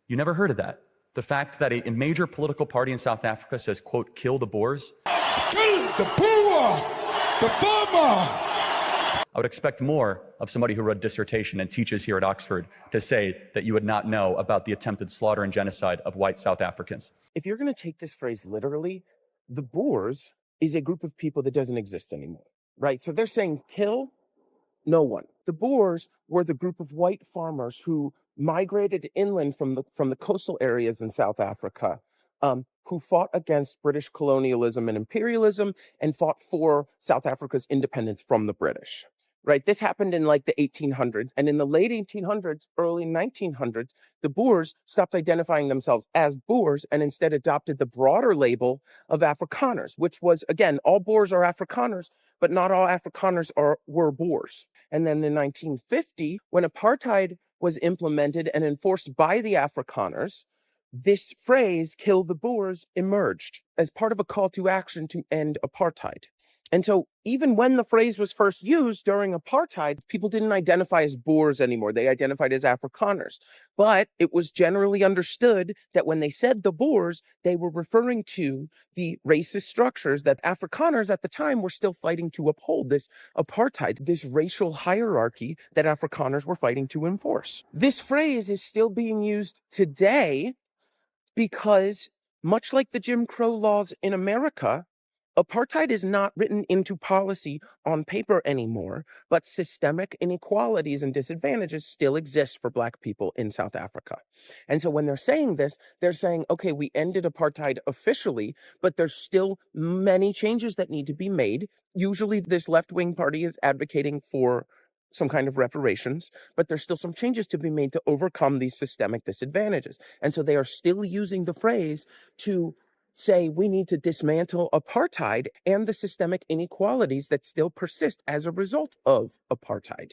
You never heard of that. The fact that a major political party in South Africa says, quote, kill the Boers. Kill the Boer, the farmer. I would expect more of somebody who wrote a dissertation and teaches here at Oxford to say that you would not know about the attempted slaughter and genocide of white South Africans. If you're going to take this phrase literally, the Boers is a group of people that doesn't exist anymore, right? So they're saying kill no one. The Boers were the group of white farmers who migrated inland from the coastal areas in South Africa, who fought against British colonialism and imperialism and fought for South Africa's independence from the British. Right, this happened in like the 1800s, and in the late 1800s, early 1900s, the Boers stopped identifying themselves as Boers and instead adopted the broader label of Afrikaners, which was, again, all Boers are Afrikaners, but not all Afrikaners were Boers. And then in 1950, when apartheid was implemented and enforced by the Afrikaners, this phrase, kill the Boers, emerged as part of a call to action to end apartheid. And so even when the phrase was first used during apartheid, people didn't identify as Boers anymore. They identified as Afrikaners. But it was generally understood that when they said the Boers, they were referring to the racist structures that Afrikaners at the time were still fighting to uphold, this apartheid, this racial hierarchy that Afrikaners were fighting to enforce. This phrase is still being used today because, much like the Jim Crow laws in America, apartheid is not written into policy on paper anymore, but systemic inequalities and disadvantages still exist for Black people in South Africa. And so when they're saying this, they're saying, okay, we ended apartheid officially, but there's still many changes that need to be made. Usually this left-wing party is advocating for some kind of reparations, but there's still some changes to be made to overcome these systemic disadvantages. And so they are still using the phrase to say we need to dismantle apartheid and the systemic inequalities that still persist as a result of apartheid.